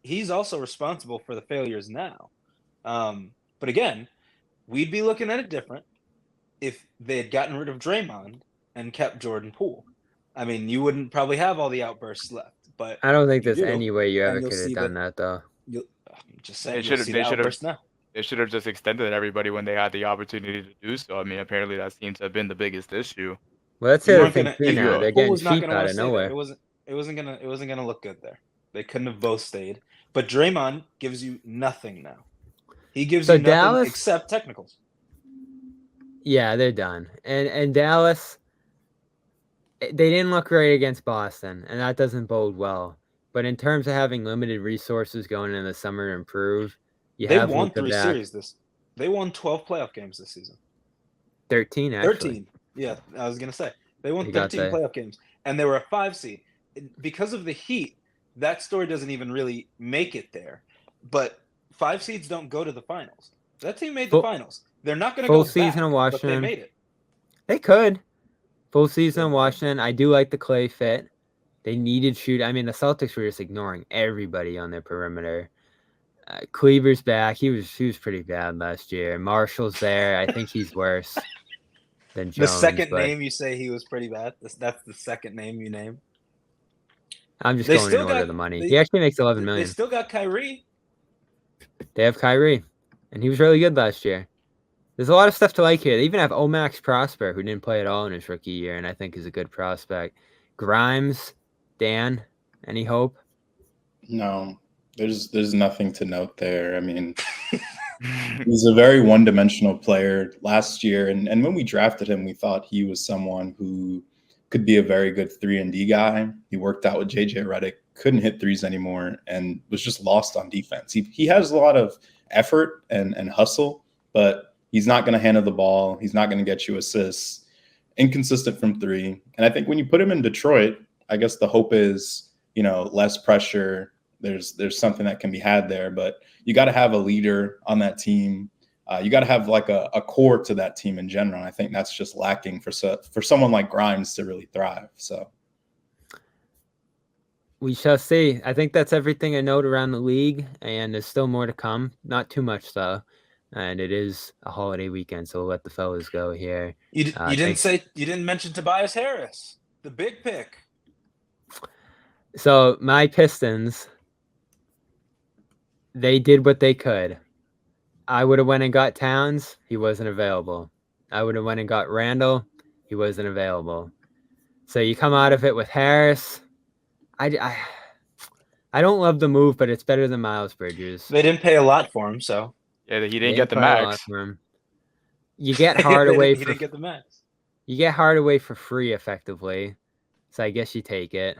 Speaker 3: He's also responsible for the failures now. But again, we'd be looking at it different if they had gotten rid of Draymond and kept Jordan Poole. I mean, you wouldn't probably have all the outbursts left. But
Speaker 1: I don't think there's any way you ever could have done that, though.
Speaker 3: I'm just saying,
Speaker 4: they should have just extended everybody when they had the opportunity to do so. I mean, apparently that seems to have been the biggest issue.
Speaker 1: Well, that's the other thing too now. They're getting cheap out of nowhere.
Speaker 3: It wasn't gonna look good there. They couldn't have both stayed. But Draymond gives you nothing now. He gives you nothing except technicals.
Speaker 1: Yeah, they're done. And Dallas, they didn't look great against Boston, and that doesn't bode well. But in terms of having limited resources going in the summer to improve,
Speaker 3: they won 3 series They won 12 playoff games this season.
Speaker 1: 13, actually.
Speaker 3: 13. Yeah, I was going to say. They won 13 playoff games, and they were a 5 seed. Because of the Heat, that story doesn't even really make it there. But 5 seeds don't go to the finals. That team made the finals. They're not going to go
Speaker 1: full season in Washington.
Speaker 3: But they made it.
Speaker 1: They could. Full season in Washington. I do like the Clay fit. They needed shoot. I mean, the Celtics were just ignoring everybody on their perimeter. Cleaver's back. He was pretty bad last year. Marshall's there. I think he's worse than Jones.
Speaker 3: The second name you say he was pretty bad. That's the second name you name.
Speaker 1: I'm just going in order of the money. He actually makes $11 million.
Speaker 3: They still got Kyrie.
Speaker 1: They have Kyrie, and he was really good last year. There's a lot of stuff to like here. They even have Omax Prosper, who didn't play at all in his rookie year, and I think is a good prospect. Grimes, Dan, any hope?
Speaker 2: No. There's nothing to note there. I mean, he's a very one-dimensional player last year, and when we drafted him, we thought he was someone who could be a very good 3-and-D guy. He worked out with JJ Redick, couldn't hit threes anymore, and was just lost on defense. He has a lot of effort and hustle, but he's not going to handle the ball. He's not going to get you assists. Inconsistent from three. And I think when you put him in Detroit, I guess the hope is, less pressure. There's something that can be had there, but you got to have a leader on that team. You got to have like a core to that team in general. And I think that's just lacking for someone like Grimes to really thrive. So
Speaker 1: we shall see. I think that's everything I note around the league, and there's still more to come. Not too much though, and it is a holiday weekend, so we'll let the fellas go here.
Speaker 3: You didn't mention Tobias Harris, the big pick.
Speaker 1: So my Pistons, they did what they could. I would have went and got Towns. He wasn't available. I would have went and got Randall. He wasn't available. So you come out of it with Harris. I don't love the move, but it's better than Miles Bridges.
Speaker 3: They didn't pay a lot for him, so
Speaker 4: yeah, he didn't get the max.
Speaker 1: You get Hardaway.
Speaker 3: He didn't get the max.
Speaker 1: You get Hardaway for free, effectively. So I guess you take it.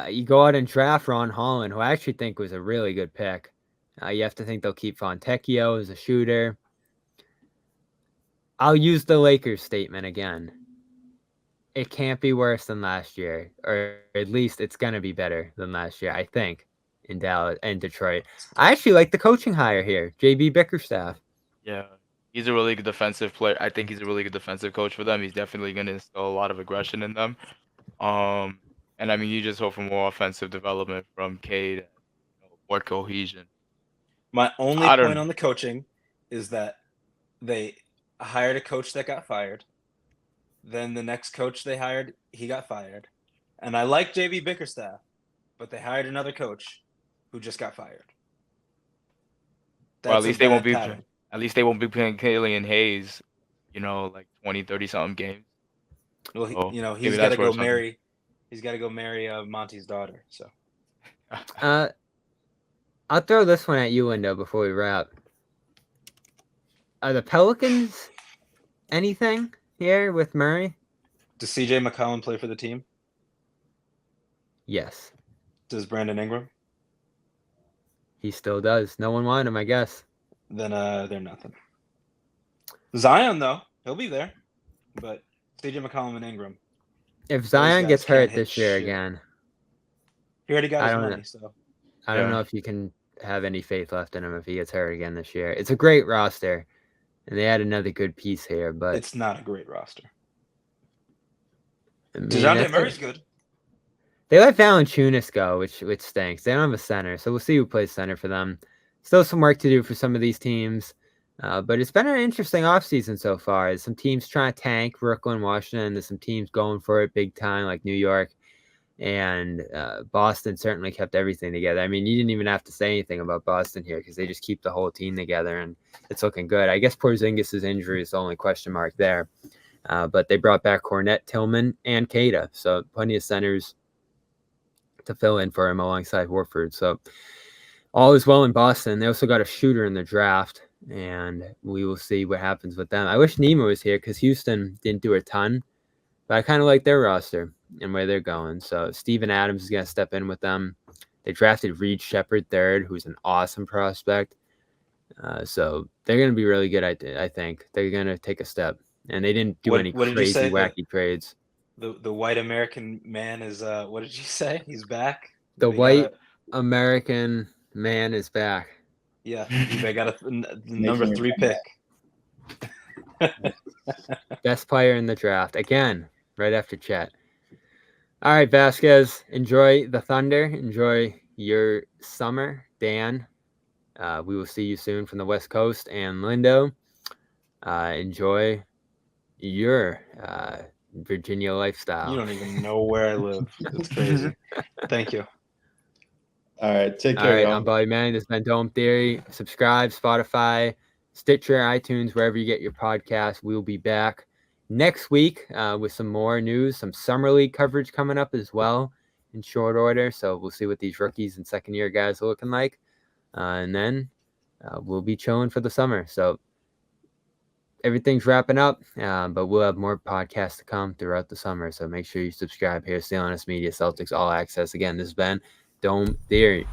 Speaker 1: You go out and draft Ron Holland, who I actually think was a really good pick. You have to think they'll keep Fontecchio as a shooter. I'll use the Lakers statement again. It can't be worse than last year, or at least it's going to be better than last year, I think, in Dallas and Detroit. I actually like the coaching hire here, JB Bickerstaff.
Speaker 4: Yeah, he's a really good defensive player. I think he's a really good defensive coach for them. He's definitely going to instill a lot of aggression in them. And I mean, you just hope for more offensive development from Cade, more cohesion.
Speaker 3: My only point on the coaching is that they hired a coach that got fired. Then the next coach they hired, he got fired. And I like JB Bickerstaff, but they hired another coach who just got fired.
Speaker 4: Well, at least they won't be playing Killian Hayes, like 20, 30 something games.
Speaker 3: Well, he's got to go marry. He's got to go marry Monty's daughter. So,
Speaker 1: I'll throw this one at you, Lindo, before we wrap. Are the Pelicans anything here with Murray?
Speaker 3: Does CJ McCollum play for the team?
Speaker 1: Yes.
Speaker 3: Does Brandon Ingram?
Speaker 1: He still does. No one wanted him, I guess.
Speaker 3: Then they're nothing. Zion, though, he'll be there. But CJ McCollum and Ingram.
Speaker 1: If Zion gets hurt this year again,
Speaker 3: he already got his money. So
Speaker 1: I don't know if you can have any faith left in him if he gets hurt again this year. It's a great roster, and they had another good piece here, but
Speaker 3: it's not a great roster. DeJounte Murray's good.
Speaker 1: They let Valanciunas go, which stinks. They don't have a center, so we'll see who plays center for them. Still some work to do for some of these teams, but it's been an interesting offseason so far. There's some teams trying to tank, Brooklyn, Washington. There's some teams going for it big time, like New York. And Boston certainly kept everything together. I mean, you didn't even have to say anything about Boston here because they just keep the whole team together, and it's looking good. I guess Porzingis' injury is the only question mark there. But they brought back Cornette, Tillman, and Keita. So plenty of centers to fill in for him alongside Horford. So all is well in Boston. They also got a shooter in the draft, and we will see what happens with them. I wish Nima was here because Houston didn't do a ton, but I kind of like their roster and where they're going. So Steven Adams is going to step in with them. They drafted Reed Shepherd third, who's an awesome prospect. So they're going to be really good, I think. They're going to take a step. And they didn't do any crazy, wacky trades.
Speaker 3: The white American man is, what did you say? He's back?
Speaker 1: The white American man is back.
Speaker 3: Yeah, they got a number 3 pick.
Speaker 1: Best player in the draft. Again, right after Chet. All right, Vasquez, enjoy the Thunder. Enjoy your summer. Dan, we will see you soon from the West Coast. And Lindo, enjoy your Virginia lifestyle.
Speaker 3: You don't even know where I live. It's crazy. Thank you.
Speaker 2: All right, take care.
Speaker 1: All right, I'm Bobby Manning. This has been Dome Theory. Subscribe, Spotify, Stitcher, iTunes, wherever you get your podcast. We'll be back next week with some more news, some summer league coverage coming up as well. in short order. So we'll see what these rookies and second-year guys are looking like. And then we'll be chilling for the summer. So everything's wrapping up, but we'll have more podcasts to come throughout the summer. So make sure you subscribe here. CLNS Media, Celtics All Access. Again, this has been Dome Theory.